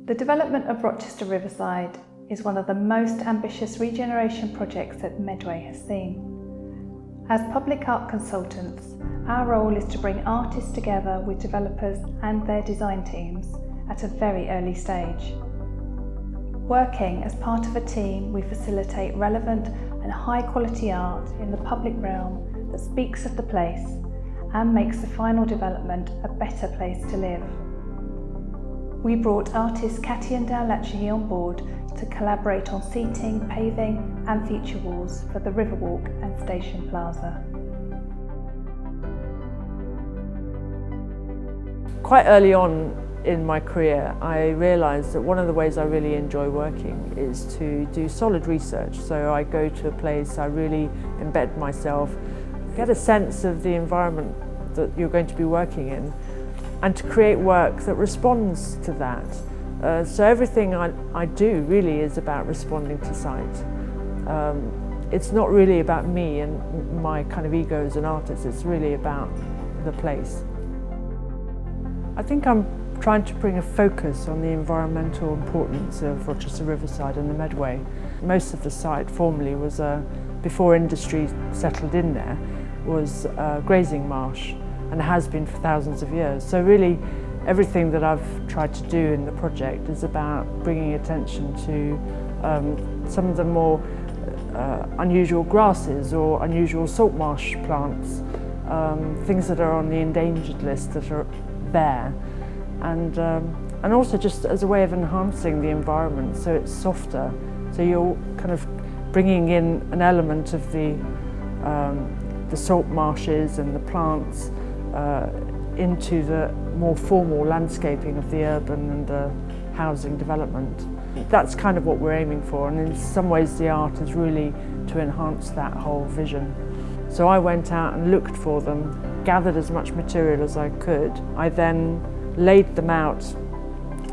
The development of Rochester Riverside is one of the most ambitious regeneration projects that Medway has seen. As public art consultants, our role is to bring artists together with developers and their design teams at a very early stage. Working as part of a team, we facilitate relevant and high-quality art in the public realm that speaks of the place and makes the final development a better place to live. We brought artist Katayoun Dowlatshahi on board to collaborate on seating, paving and feature walls for the Riverwalk and Station Plaza. Quite early on in my career, I realised that one of the ways I really enjoy working is to do solid research. So I go to a place, I really embed myself, get a sense of the environment that you're going to be working in, and to create work that responds to that. So everything I do really is about responding to site. It's not really about me and my kind of ego as an artist, it's really about the place. I think I'm trying to bring a focus on the environmental importance of Rochester Riverside and the Medway. Most of the site formerly was, before industry settled in there, was a grazing marsh, and has been for thousands of years. So really everything that I've tried to do in the project is about bringing attention to some of the more unusual grasses or unusual salt marsh plants, things that are on the endangered list that are there, and also just as a way of enhancing the environment so it's softer, so you're kind of bringing in an element of the salt marshes and the plants into the more formal landscaping of the urban and the housing development. That's kind of what we're aiming for, and in some ways the art is really to enhance that whole vision. So I went out and looked for them, gathered as much material as I could. I then laid them out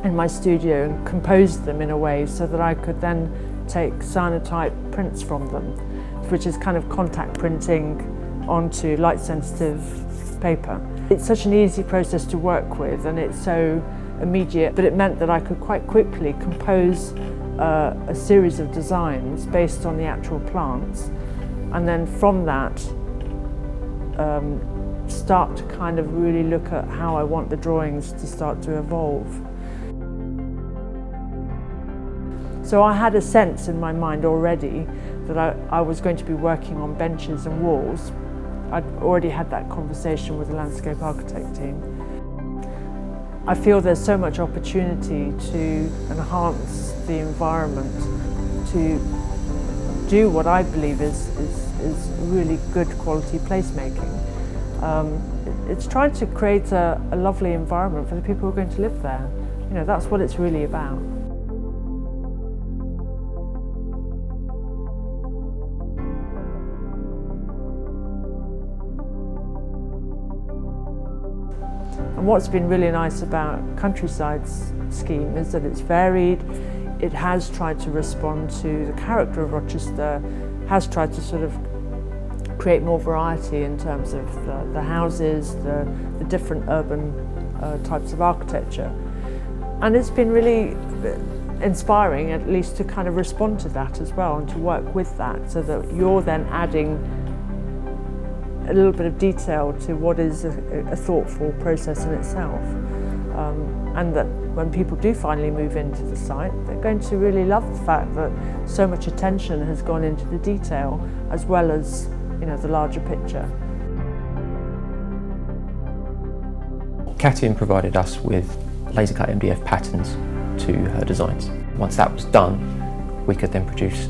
in my studio and composed them in a way so that I could then take cyanotype prints from them, which is kind of contact printing onto light-sensitive paper. It's such an easy process to work with, and it's so immediate, but it meant that I could quite quickly compose a series of designs based on the actual plants, and then from that start to kind of really look at how I want the drawings to start to evolve. So I had a sense in my mind already that I was going to be working on benches and walls. I'd already had that conversation with the landscape architect team. I feel there's so much opportunity to enhance the environment, to do what I believe is really good quality placemaking. It's trying to create a lovely environment for the people who are going to live there. You know, that's what it's really about. And what's been really nice about Countryside's scheme is that it's varied. It has tried to respond to the character of Rochester, has tried to sort of create more variety in terms of the houses, the different urban types of architecture. And it's been really inspiring, at least, to kind of respond to that as well and to work with that, so that you're then adding a little bit of detail to what is a thoughtful process in itself. And that when people do finally move into the site, they're going to really love the fact that so much attention has gone into the detail as well as, you know, the larger picture. Katayoun provided us with laser cut MDF patterns to her designs. Once that was done, we could then produce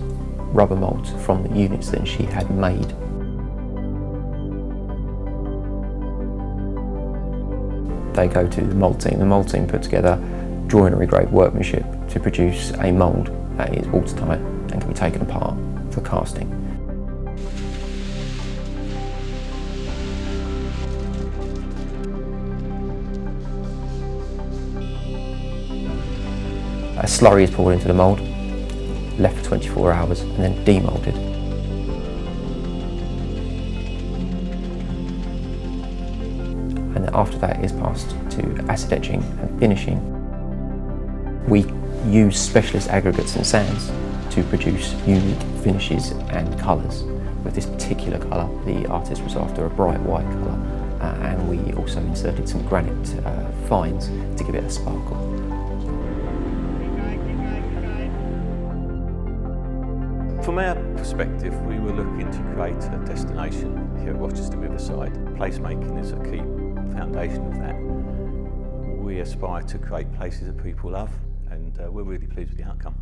rubber moulds from the units that she had made. They go to the mould team put together joinery grade workmanship to produce a mould that is watertight and can be taken apart for casting. A slurry is poured into the mould, left for 24 hours and then demoulded. And after that it is passed to acid etching and finishing. We use specialist aggregates and sands to produce unique finishes and colours. With this particular colour, the artist was after a bright white colour, and we also inserted some granite fines to give it a sparkle. From our perspective, we were looking to create a destination here at Rochester Riverside. Placemaking is a key foundation of that. We aspire to create places that people love, and we're really pleased with the outcome.